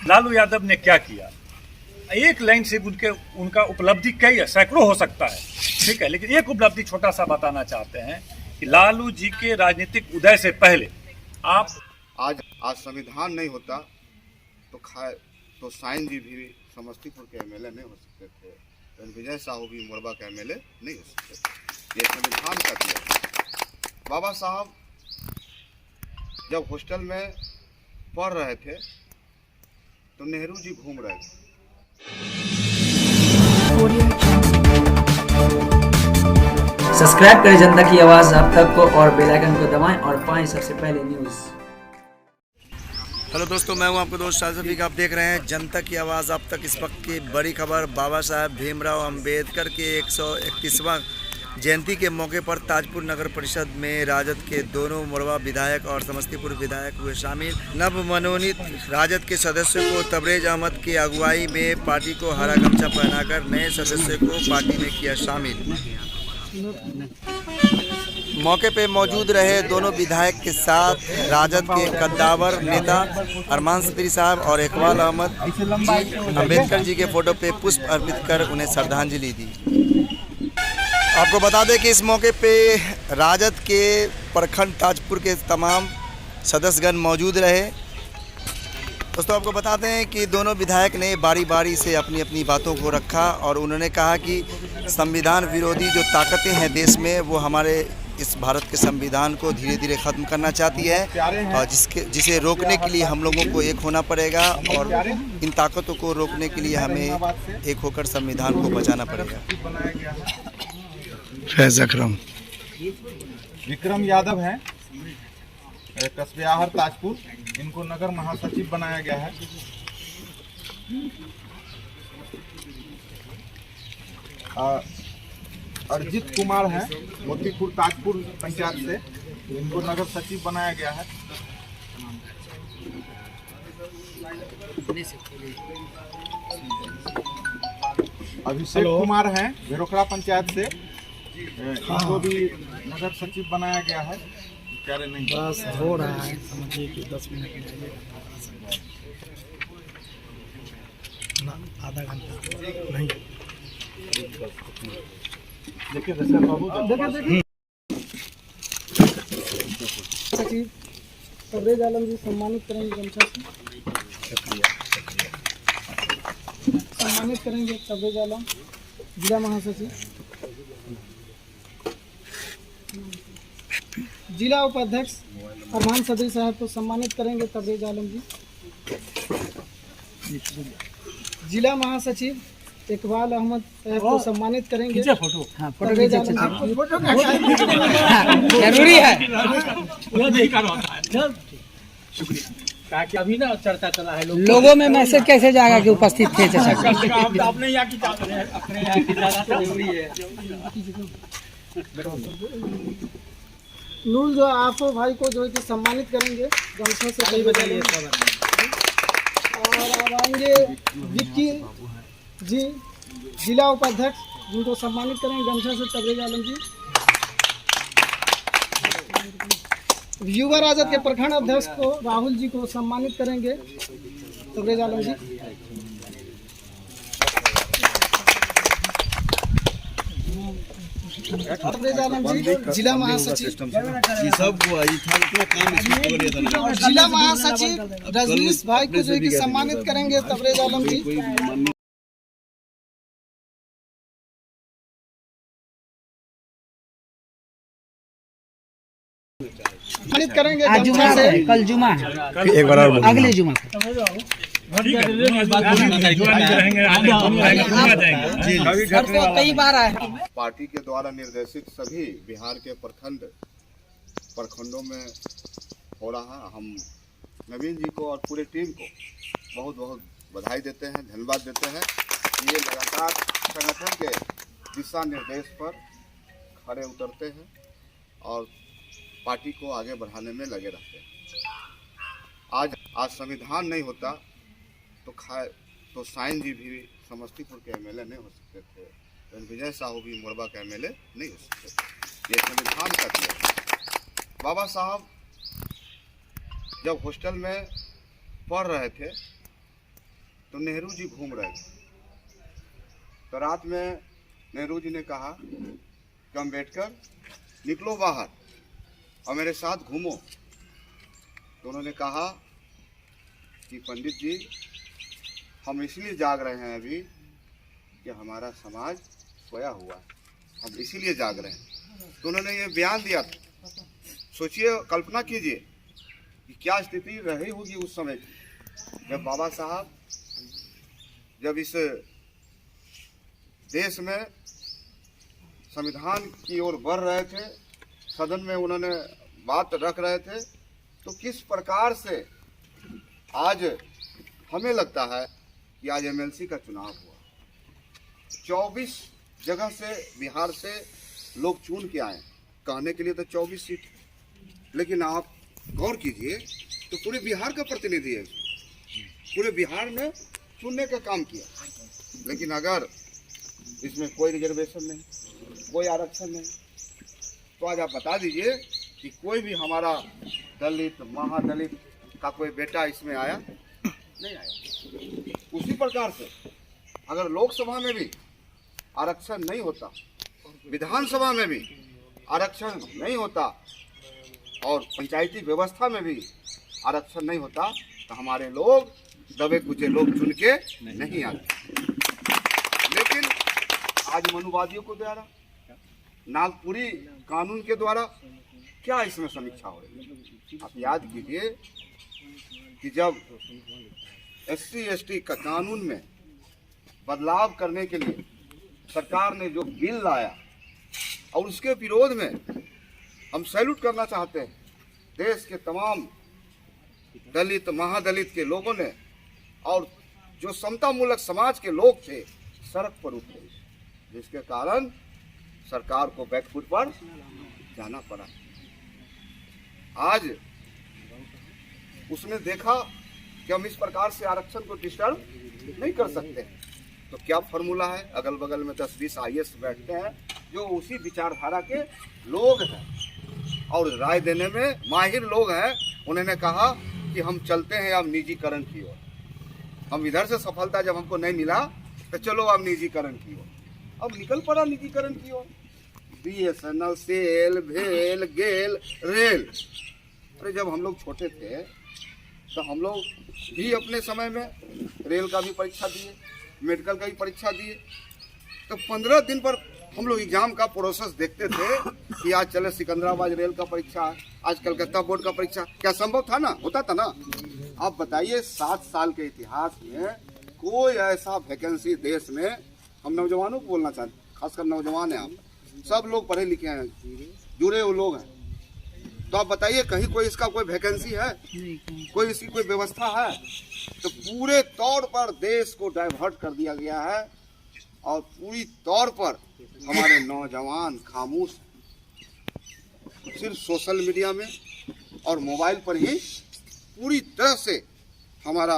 लालू यादव ने क्या किया। एक लाइन से उनका उपलब्धि कई है, सैकड़ों हो सकता है, ठीक है, लेकिन एक उपलब्धि छोटा सा बताना चाहते हैं कि लालू जी के राजनीतिक उदय से पहले आज संविधान नहीं होता तो साइन जी भी समस्तीपुर के एमएलए नहीं हो सकते थे, विजय साहू भी मोरबा के एमएलए नहीं हो सकते थे। ये संविधान का दिया। बाबा साहब जब हॉस्टल में पढ़ रहे थे तो नेहरू जी घूम रहे थे। सब्सक्राइब करें जनता की आवाज़ अब तक को और बेल आइकन को दबाएं और पाएं सबसे पहले न्यूज़। हेलो दोस्तों, मैं हूं आपका दोस्त शाहजफी। आप देख रहे हैं जनता की आवाज़ अब तक। इस वक्त की बड़ी खबर, बाबा साहब भीमराव अंबेडकर के 131वां जयंती के मौके पर ताजपुर नगर परिषद में राजद के दोनों मोरबा विधायक और समस्तीपुर विधायक हुए शामिल। नवमनोनीत राजद के सदस्यों को तबरेज अहमद की अगुवाई में पार्टी को हरा गमछा पहनाकर नए सदस्यों को पार्टी में किया शामिल। मौके पे मौजूद रहे दोनों विधायक के साथ राजद के कद्दावर नेता अरमान सदरी साहब और इकबाल अहमद जी अम्बेडकर जी के फोटो पे पुष्प अर्पित कर उन्हें श्रद्धांजलि दी। आपको बता दें कि इस मौके पे राजद के प्रखंड ताजपुर के तमाम सदस्यगण मौजूद रहे। दोस्तों, आपको बताते हैं कि दोनों विधायक ने बारी बारी से अपनी अपनी बातों को रखा और उन्होंने कहा कि संविधान विरोधी जो ताकतें हैं देश में, वो हमारे इस भारत के संविधान को धीरे धीरे ख़त्म करना चाहती है और जिसे रोकने के लिए हम लोगों को एक होना पड़ेगा और इन ताकतों को रोकने के लिए हमें एक होकर संविधान को बचाना पड़ेगा। फैज़ अकरम विक्रम यादव हैं, कस्बे आहर ताजपुर, इनको नगर महासचिव बनाया गया है। अरजित कुमार हैं, मोतीपुर ताजपुर पंचायत से, इनको नगर सचिव बनाया गया है। अभिषेक कुमार हैं, भेरोखड़ा पंचायत से, इनको भी नगर सचिव बनाया गया है। क्या रे नहीं बस हो रहा है, समझिए कि 10 मिनट आधा घंटा नहीं। देखिए बाबू, सचिव तबरेज आलम जी सम्मानित करेंगे गमछा से। सम्मानित करेंगे तबरेज आलम जिला महासचिव। जिला उपाध्यक्ष अरमान सदरी साहब को सम्मानित करेंगे तबरेज आलम जी। जिला महासचिव इकबाल अहमद साहब को सम्मानित करेंगे तबरेज आलम जी। जरूरी है। ताकि अभी ना चर्चा चला है, लोगों में मैसेज कैसे जाएगा कि उपस्थित थे? अपने यहाँ की ज़्यादा जरूरी है। नूर जो आफो भाई को जो है कि सम्मानित करेंगे गमछा से कई बजाइए। और अब आएंगे विक्की जी, जिला उपाध्यक्ष, जिनको सम्मानित करेंगे गमछा से तबरेज आलम जी। युवा राजद के प्रखंड अध्यक्ष को राहुल जी को सम्मानित करेंगे तबरेज आलम जी। तबरेज आलम जी जिला महासचिव। जिला महासचिव रजनीश भाई को जो है कि सम्मानित करेंगे तबरेज आलम जी। सम्मानित करेंगे गमछा से। कल जुमा है, एक बार और अगले जुमा। कई बार आए। पार्टी के द्वारा निर्देशित सभी बिहार के प्रखंडों में हो रहा है। हम नवीन जी को और पूरे टीम को बहुत बहुत बधाई देते हैं, धन्यवाद देते हैं। ये लगातार संगठन के दिशा निर्देश पर खड़े उतरते हैं और पार्टी को आगे बढ़ाने में लगे रहते हैं। आज संविधान नहीं होता तो साइन जी भी समस्तीपुर के एमएलए नहीं हो सकते थे, विजय साहू भी मोरबा के एमएलए नहीं हो सकते। ये संविधान का दिया। बाबा साहब जब हॉस्टल में पढ़ रहे थे तो नेहरू जी घूम रहे थे। तो रात में नेहरू जी ने कहा कि अम्बेडकर निकलो बाहर और मेरे साथ घूमो। तो उन्होंने कहा कि पंडित जी हम इसलिए जाग रहे हैं अभी कि हमारा समाज सोया हुआ है, हम इसीलिए जाग रहे हैं। तो उन्होंने ये बयान दिया था। सोचिए, कल्पना कीजिए कि क्या स्थिति रही होगी उस समय की, जब बाबा साहब जब इस देश में संविधान की ओर बढ़ रहे थे, सदन में उन्होंने बात रख रहे थे, तो किस प्रकार से आज हमें लगता है कि आज एमएलसी का चुनाव हुआ। 24 जगह से बिहार से लोग चुन के आए, कहने के लिए तो 24 सीट, लेकिन आप गौर कीजिए तो पूरे बिहार का प्रतिनिधि है, पूरे बिहार ने चुनने का काम किया। लेकिन अगर इसमें कोई रिजर्वेशन नहीं, कोई आरक्षण नहीं, तो आज आप बता दीजिए कि कोई भी हमारा दलित महादलित का कोई बेटा इसमें आया नहीं आया। उसी प्रकार से अगर लोकसभा में भी आरक्षण नहीं होता, विधानसभा में भी आरक्षण नहीं होता और पंचायती व्यवस्था में भी आरक्षण नहीं होता, तो हमारे लोग दबे कुचे लोग चुन के नहीं आते। लेकिन आज मनुवादियों को द्वारा, नागपुरी कानून के द्वारा क्या इसमें समीक्षा हो रही है। आप याद कीजिए कि जब SC/ST का कानून में बदलाव करने के लिए सरकार ने जो बिल लाया और उसके विरोध में हम सैल्यूट करना चाहते हैं, देश के तमाम दलित महादलित के लोगों ने और जो समता मूलक समाज के लोग थे सड़क पर उतरे, जिसके कारण सरकार को बैकफुट पर जाना पड़ा। आज उसने देखा कि हम इस प्रकार से आरक्षण को डिस्टर्ब नहीं कर सकते, तो क्या फॉर्मूला है, अगल बगल में 10-20 IAS बैठते हैं जो उसी विचारधारा के लोग हैं और राय देने में माहिर लोग हैं। उन्होंने कहा कि हम चलते हैं अब निजीकरण की ओर। हम इधर से सफलता जब हमको नहीं मिला तो चलो अब निजीकरण की ओर, अब निकल पड़ा निजीकरण की ओर। BSNL, सेल, भेल, गेल, रेल। अरे जब हम लोग छोटे थे तो हम लोग भी अपने समय में रेल का भी परीक्षा दिए, मेडिकल का भी परीक्षा दिए। तो 15 दिन पर हम लोग एग्जाम का प्रोसेस देखते थे कि आज चले सिकंदराबाद रेल का परीक्षा, आज कलकत्ता बोर्ड का परीक्षा। क्या संभव था ना, होता था ना। आप बताइए 7 साल के इतिहास में कोई ऐसा वैकेंसी देश में, हम नौजवानों को बोलना चाहते, खासकर नौजवान हैं, आप सब लोग पढ़े लिखे हैं, जुड़े हुए लोग हैं, तो आप बताइए कहीं कोई इसका कोई वैकेंसी है, कोई इसकी कोई व्यवस्था है? तो पूरे तौर पर देश को डाइवर्ट कर दिया गया है और पूरी तौर पर हमारे नौजवान खामोश, सिर्फ सोशल मीडिया में और मोबाइल पर ही पूरी तरह से हमारा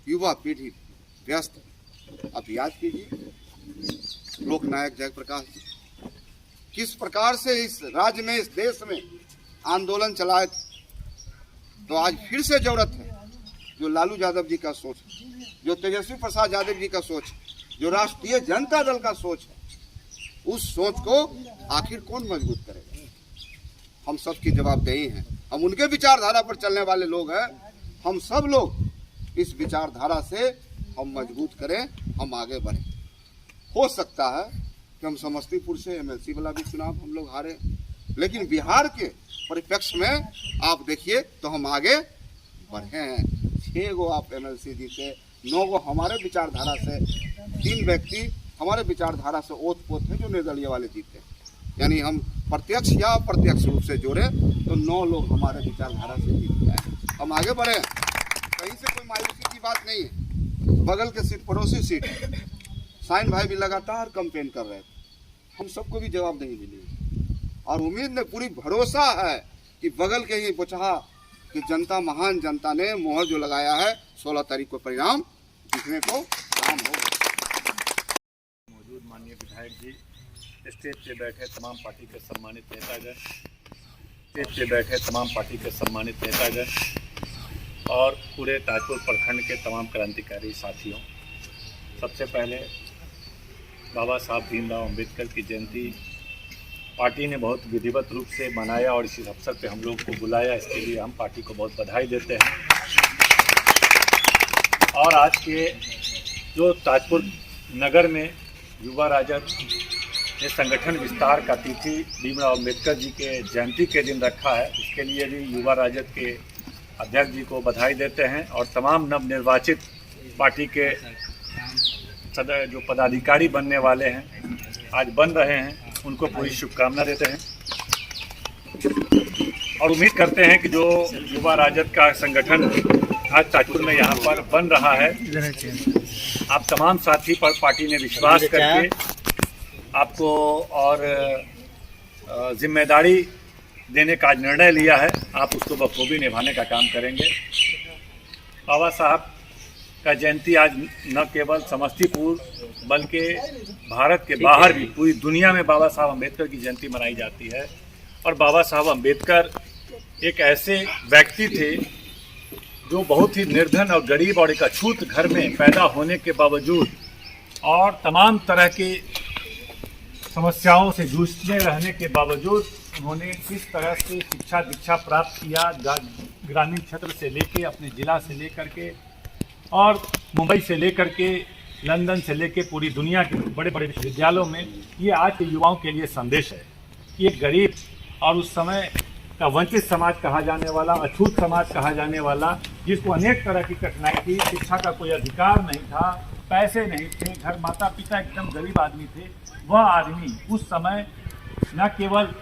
युवा पीढ़ी व्यस्त है। आप याद कीजिए लोकनायक जयप्रकाश जी किस प्रकार से इस राज्य में, इस देश में आंदोलन चलाए। तो आज फिर से जरूरत है जो लालू यादव जी का सोच, जो तेजस्वी प्रसाद यादव जी का सोच, जो राष्ट्रीय जनता दल का सोच है, उस सोच को आखिर कौन मजबूत करेगा? हम सब की जवाबदेही है, हम उनके विचारधारा पर चलने वाले लोग हैं। हम सब लोग इस विचारधारा से हम मजबूत करें, हम आगे बढ़ें। हो सकता है कि हम समस्तीपुर से MLC वाला भी चुनाव हम लोग हारे, लेकिन बिहार के परिप्रेक्ष्य में आप देखिए तो हम आगे बढ़े हैं। 6 गो आप MLC जीते, 9 गो हमारे विचारधारा से, 3 व्यक्ति हमारे विचारधारा से ओत पोत हैं जो निर्दलीय वाले जीते। यानी हम प्रत्यक्ष या अप्रत्यक्ष रूप से जोड़े तो 9 लोग हमारे विचारधारा से जीत गए। हम आगे बढ़े, कहीं से कोई मायूसी की बात नहीं है। बगल के सीट, पड़ोसी सीट, साइन भाई भी लगातार कंपेन कर रहे थे, हम सबको भी जवाबदेही मिली और उम्मीद ने पूरी भरोसा है कि बगल के ही बुचहा कि जनता, महान जनता ने मोहर जो लगाया है 16 तारीख को परिणाम दिखने को काम होगा। मौजूद माननीय विधायक जी, स्टेज पे बैठे तमाम पार्टी के सम्मानित नेतागण, स्टेज पे बैठे तमाम पार्टी के सम्मानित नेतागण, और पूरे ताजपुर प्रखंड के तमाम क्रांतिकारी साथियों, सबसे पहले बाबा साहब भीमराव अम्बेडकर की जयंती पार्टी ने बहुत विधिवत रूप से मनाया और इसी अवसर पे हम लोग को बुलाया। इसके लिए हम पार्टी को बहुत बधाई देते हैं। और आज के जो ताजपुर नगर में युवा राजद ने संगठन विस्तार का तिथि भीमराव अम्बेडकर जी के जयंती के दिन रखा है, इसके लिए भी युवा राजद के अध्यक्ष जी को बधाई देते हैं और तमाम नवनिर्वाचित पार्टी के जो पदाधिकारी बनने वाले हैं, आज बन रहे हैं, उनको पूरी शुभकामना देते हैं और उम्मीद करते हैं कि जो युवा राजद का संगठन आज ताजपुर में यहाँ पर बन रहा है, आप तमाम साथी पर पार्टी ने विश्वास करके आपको और जिम्मेदारी देने का निर्णय लिया है। आप उसको बखूबी निभाने का काम करेंगे। बाबा साहब का जयंती आज न केवल समस्तीपुर बल्कि भारत के बाहर भी पूरी दुनिया में बाबा साहब अम्बेडकर की जयंती मनाई जाती है। और बाबा साहब अम्बेडकर एक ऐसे व्यक्ति थे जो बहुत ही निर्धन और गरीब और एक अछूत घर में पैदा होने के बावजूद और तमाम तरह की समस्याओं से जूझते रहने के बावजूद उन्होंने किस तरह से शिक्षा दीक्षा प्राप्त किया, ग्रामीण क्षेत्र से लेके अपने ज़िला से लेकर के और मुंबई से लेकर के लंदन से लेके पूरी दुनिया के बड़े बड़े विश्वविद्यालयों में, ये आज के युवाओं के लिए संदेश है कि एक गरीब और उस समय का वंचित समाज कहा जाने वाला, अछूत समाज कहा जाने वाला, जिसको अनेक तरह की कठिनाई थी, शिक्षा का कोई अधिकार नहीं था, पैसे नहीं थे, घर माता पिता एकदम गरीब आदमी थे, वह आदमी उस समय न केवल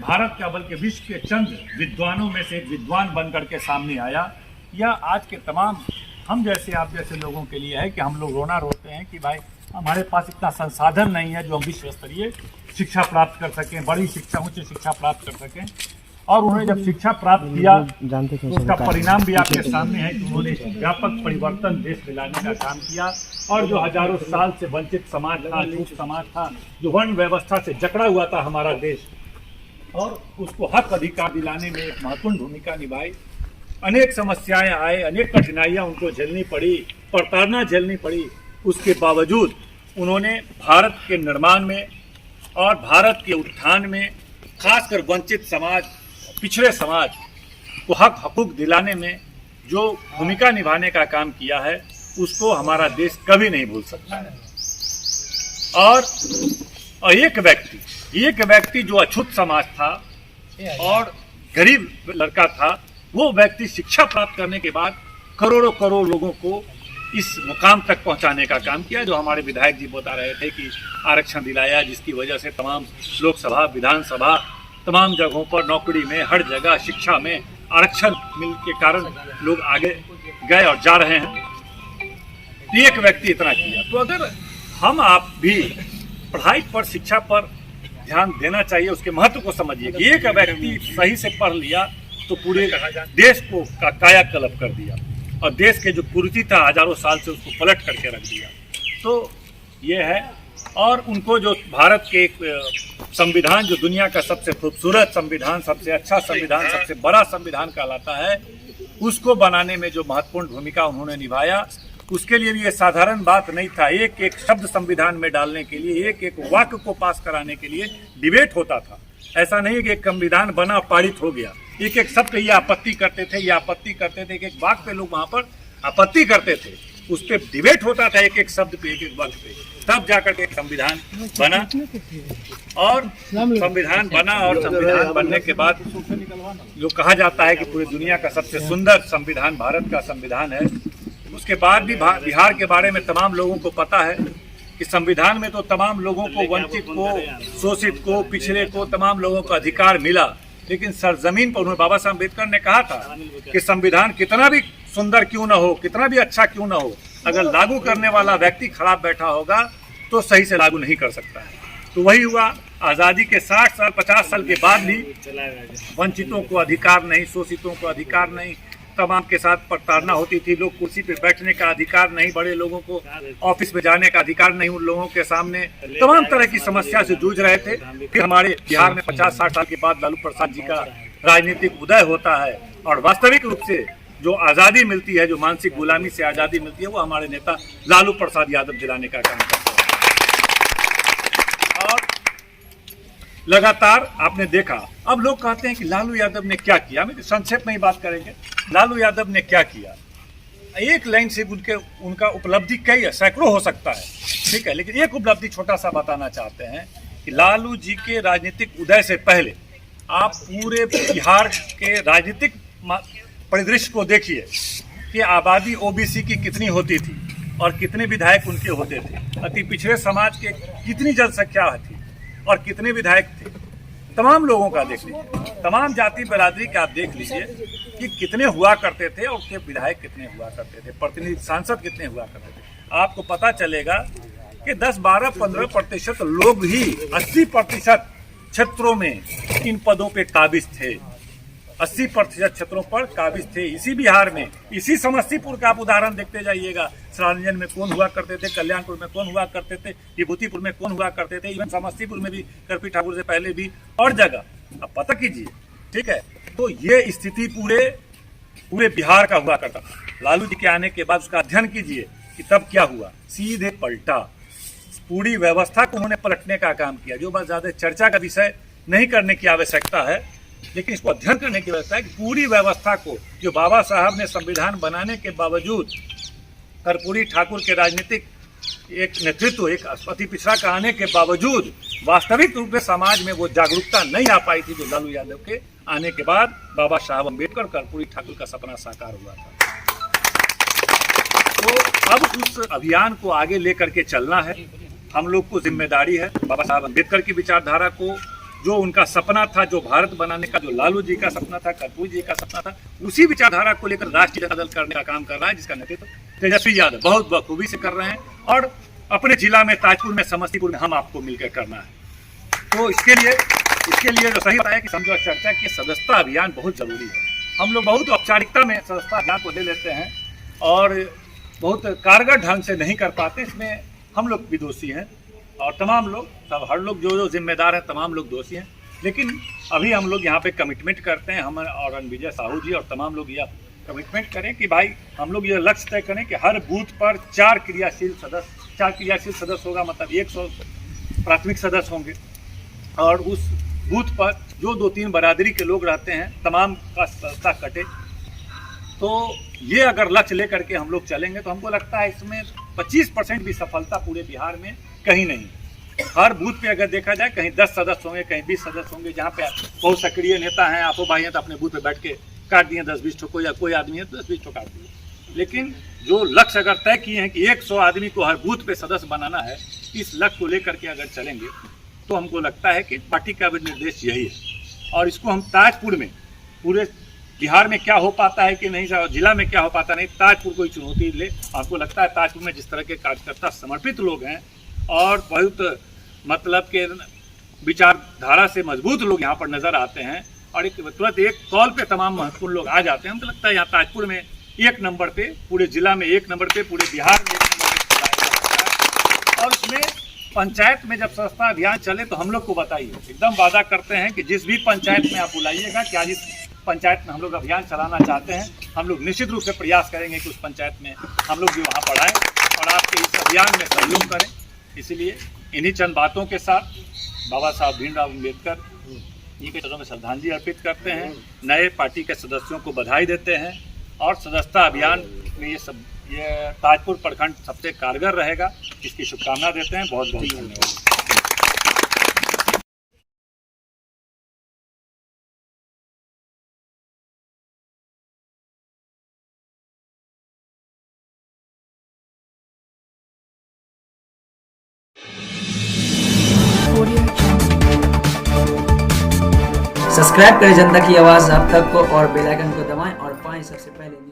भारत का बल्कि विश्व के चंद विद्वानों में से एक विद्वान बन करके सामने आया। यह आज के तमाम हम जैसे आप जैसे लोगों के लिए है कि हम लोग रोना रोते हैं कि भाई हमारे पास इतना संसाधन नहीं है जो हम विश्व स्तरीय शिक्षा प्राप्त कर सकें, बड़ी शिक्षा, उच्च शिक्षा प्राप्त कर सकें। और उन्होंने जब शिक्षा प्राप्त किया तो उसका परिणाम भी आपके सामने है कि उन्होंने व्यापक परिवर्तन देश में लाने का काम किया। और जो हजारों साल से वंचित समाज था, अछूत समाज था, जो वर्ण व्यवस्था से जकड़ा हुआ था हमारा देश, और उसको हक अधिकार दिलाने में एक महत्वपूर्ण भूमिका निभाई। अनेक समस्याएं आए, अनेक कठिनाइयां उनको झेलनी पड़ी, प्रताड़ना झेलनी पड़ी, उसके बावजूद उन्होंने भारत के निर्माण में और भारत के उत्थान में, खासकर वंचित समाज, पिछड़े समाज को हक हकूक दिलाने में जो भूमिका निभाने का काम किया है, उसको हमारा देश कभी नहीं भूल सकता है। और एक व्यक्ति जो अछूत समाज था और गरीब लड़का था, वो व्यक्ति शिक्षा प्राप्त करने के बाद करोड़ों लोगों को इस मुकाम तक पहुंचाने का काम किया। जो हमारे विधायक जी बता रहे थे कि आरक्षण दिलाया, जिसकी वजह से तमाम लोकसभा, विधानसभा, तमाम जगहों पर, नौकरी में, हर जगह शिक्षा में आरक्षण मिल के कारण लोग आगे गए और जा रहे हैं। एक व्यक्ति इतना किया, तो अगर हम आप भी पढ़ाई पर, शिक्षा पर ध्यान देना चाहिए, उसके महत्व को समझिए कि एक व्यक्ति सही से पढ़ लिया तो पूरे देश को का कायाकल्प कर दिया और देश के जो कुरीति था हजारों साल से उसको पलट करके रख दिया। तो ये है। और उनको जो भारत के संविधान, जो दुनिया का सबसे खूबसूरत संविधान, सबसे अच्छा संविधान, सबसे बड़ा संविधान कहलाता है, उसको बनाने में जो महत्वपूर्ण भूमिका उन्होंने निभाया, उसके लिए भी ये साधारण बात नहीं था। एक एक शब्द संविधान में डालने के लिए, एक एक वाक्य को पास कराने के लिए डिबेट होता था। ऐसा नहीं कि एक संविधान बना, पारित हो गया, एक एक शब्द ये आपत्ति करते थे, ये आपत्ति करते थे, एक एक वाक्य पे लोग वहाँ पर आपत्ति करते थे, उस पर डिबेट होता था, एक एक शब्द पे, एक एक वाक्य पे, तब जाकर के एक संविधान बना। और संविधान बना और संविधान बनने के बाद जो कहा जाता है कि पूरी दुनिया का सबसे सुंदर संविधान भारत का संविधान है। उसके बाद भी बिहार के बारे में तमाम लोगों को पता है कि संविधान में तो तमाम लोगों को, वंचित को, शोषित को, पिछड़े को, तमाम लोगों को अधिकार मिला, लेकिन सरजमीन पर उन्होंने, बाबा साहब अम्बेडकर ने कहा था कि संविधान कितना भी सुंदर क्यों न हो, कितना भी अच्छा क्यों न हो, अगर लागू करने वाला व्यक्ति खराब बैठा होगा तो सही से लागू नहीं कर सकता है। तो वही हुआ, आज़ादी के 60 साल 50 साल के बाद भी वंचितों को अधिकार नहीं, शोषितों को अधिकार नहीं, तमाम के साथ प्रताड़ना होती थी, लोग कुर्सी पे बैठने का अधिकार नहीं, बड़े लोगों को ऑफिस में जाने का अधिकार नहीं, उन लोगों के सामने तमाम तरह की समस्या से जूझ रहे थे। फिर हमारे बिहार में 50-60 साल के बाद लालू प्रसाद जी का राजनीतिक उदय होता है और वास्तविक रूप से जो आज़ादी मिलती है, जो मानसिक गुलामी से आज़ादी मिलती है, वो हमारे नेता लालू प्रसाद यादव दिलाने का काम करते हैं। और लगातार आपने देखा, अब लोग कहते हैं कि लालू यादव ने क्या किया। हम संक्षेप में ही बात करेंगे, लालू यादव ने क्या किया। एक लाइन से उनका उपलब्धि कई है, सैकड़ों हो सकता है, ठीक है, लेकिन एक उपलब्धि छोटा सा बताना चाहते हैं कि लालू जी के राजनीतिक उदय से पहले आप पूरे बिहार के राजनीतिक परिदृश्य को देखिए कि आबादी ओबीसी की कितनी होती थी और कितने विधायक उनके होते थे, अति पिछड़े समाज के कितनी जनसंख्या थी और कितने विधायक थे। तमाम लोगों का देख लीजिए, तमाम जाति बिरादरी का आप देख लीजिए कि कितने हुआ करते थे और उसके विधायक कितने हुआ करते थे, प्रतिनिधि सांसद कितने हुआ करते थे। आपको पता चलेगा कि 10, 12, 15% लोग ही 80% क्षेत्रों में इन पदों पे काबिज थे। 80% क्षेत्रों पर काबिज थे। इसी बिहार में, इसी समस्तीपुर का आप उदाहरण देखते जाइएगा, सरारंजन में कौन हुआ करते थे, कल्याणपुर में कौन हुआ करते थे, विभूतिपुर में कौन हुआ करते थे, इवन समस्तीपुर में भी करपी ठाकुर से पहले भी और जगह अब पता कीजिए, ठीक है। तो ये स्थिति पूरे बिहार का हुआ करता था। लालू जी के आने के बाद उसका अध्ययन कीजिए कि तब क्या हुआ, सीधे पलटा। पूरी व्यवस्था को उन्होंने पलटने का काम किया, जो बहुत ज्यादा चर्चा का विषय नहीं करने की आवश्यकता है, लेकिन इसको अध्ययन करने की व्यवस्था है कि पूरी व्यवस्था को, जो बाबा साहब ने संविधान बनाने के बावजूद कर्पूरी ठाकुर के राजनीतिक एक नेतृत्व, एक अति पिछड़ा का आने के बावजूद वास्तविक रूप में समाज में वो जागरूकता नहीं आ पाई थी, जो लालू यादव के आने के बाद बाबा साहब अम्बेडकर, कर्पूरी ठाकुर का सपना साकार हुआ था। तो अब उस अभियान को आगे लेकर के चलना है, हम लोग को जिम्मेदारी है। बाबा साहब अम्बेडकर की विचारधारा को, जो उनका सपना था, जो भारत बनाने का, जो लालू जी का सपना था, कर्पूरी जी का सपना था, उसी विचारधारा को लेकर राष्ट्रीय जनता दल करने का काम कर रहा है, जिसका नेतृत्व तेजस्वी यादव बहुत बखूबी से कर रहे हैं। और अपने जिला में, ताजपुर में, समस्तीपुर में हम आपको मिलकर करना है। तो इसके लिए जो सही बताया कि समझौता चर्चा की सदस्यता अभियान बहुत जरूरी है। हम लोग बहुत औपचारिकता में सदस्यता अभियान को ले लेते हैं और बहुत कारगर ढंग से नहीं कर पाते। इसमें हम लोग भी दोषी हैं और तमाम लोग, सब हर लोग जो जिम्मेदार हैं, तमाम लोग दोषी हैं। लेकिन अभी हम लोग यहाँ पे कमिटमेंट करते हैं, हम और रणविजय साहू जी और तमाम लोग यह कमिटमेंट करें कि भाई हम लोग ये लक्ष्य तय करें कि हर बूथ पर 4 क्रियाशील सदस्य होगा, मतलब 100 प्राथमिक सदस्य होंगे और उस बूथ पर जो 2-3 बरादरी के लोग रहते हैं, तमाम का सदस्यता कटे। तो ये अगर लक्ष्य लेकर के हम लोग चलेंगे तो हमको लगता है इसमें 25% भी सफलता पूरे बिहार में कहीं नहीं। हर बूथ पे अगर देखा जाए, कहीं 10 सदस्य होंगे, कहीं 20 सदस्य होंगे। जहाँ पे बहुत सक्रिय नेता हैं, आपो भाई हैं, तो अपने बूथ पे बैठ के काट दिए 10-20 ठोको, या कोई आदमी है तो 10-20 ठो काट दिए। लेकिन जो लक्ष्य अगर तय किए हैं कि 100 आदमी को हर बूथ पे सदस्य बनाना है, इस लक्ष्य को लेकर के अगर चलेंगे तो हमको लगता है कि पार्टी का भी निर्देश यही है। और इसको हम ताजपुर में, पूरे बिहार में क्या हो पाता है कि नहीं, जिला में क्या हो पाता नहीं, ताजपुर को चुनौती ले। आपको लगता है ताजपुर में जिस तरह के कार्यकर्ता समर्पित लोग हैं और बहुत मतलब के विचारधारा से मजबूत लोग यहाँ पर नजर आते हैं और तुरंत एक कॉल पे तमाम महत्वपूर्ण लोग आ जाते हैं, हमको लगता है यहाँ ताजपुर में 1 नंबर पे, पूरे जिला में 1 नंबर पे, पूरे बिहार में 1 नंबर पे। और इसमें पंचायत में जब सदस्यता अभियान चले तो हम लोग को बताइए, एकदम वादा करते हैं कि जिस भी पंचायत में आप बुलाइएगा कि आज इस पंचायत में हम लोग अभियान चलाना चाहते हैं, हम लोग निश्चित रूप से प्रयास करेंगे कि उस पंचायत में हम लोग भी वहाँ पर आएँ और आपके इस अभियान में सहयोग करें। इसलिए इन्हीं चंद बातों के साथ बाबा साहब भीमराव अम्बेडकर जी के चरणों में श्रद्धांजलि अर्पित करते हैं, नए पार्टी के सदस्यों को बधाई देते हैं और सदस्यता अभियान में ये ताजपुर प्रखंड सबसे कारगर रहेगा, इसकी शुभकामना देते हैं। बहुत बहुत धन्यवाद। सब्सक्राइब करें जनता की आवाज़ आप तक को और बेल आइकन को दबाएं और पाएं सबसे पहले।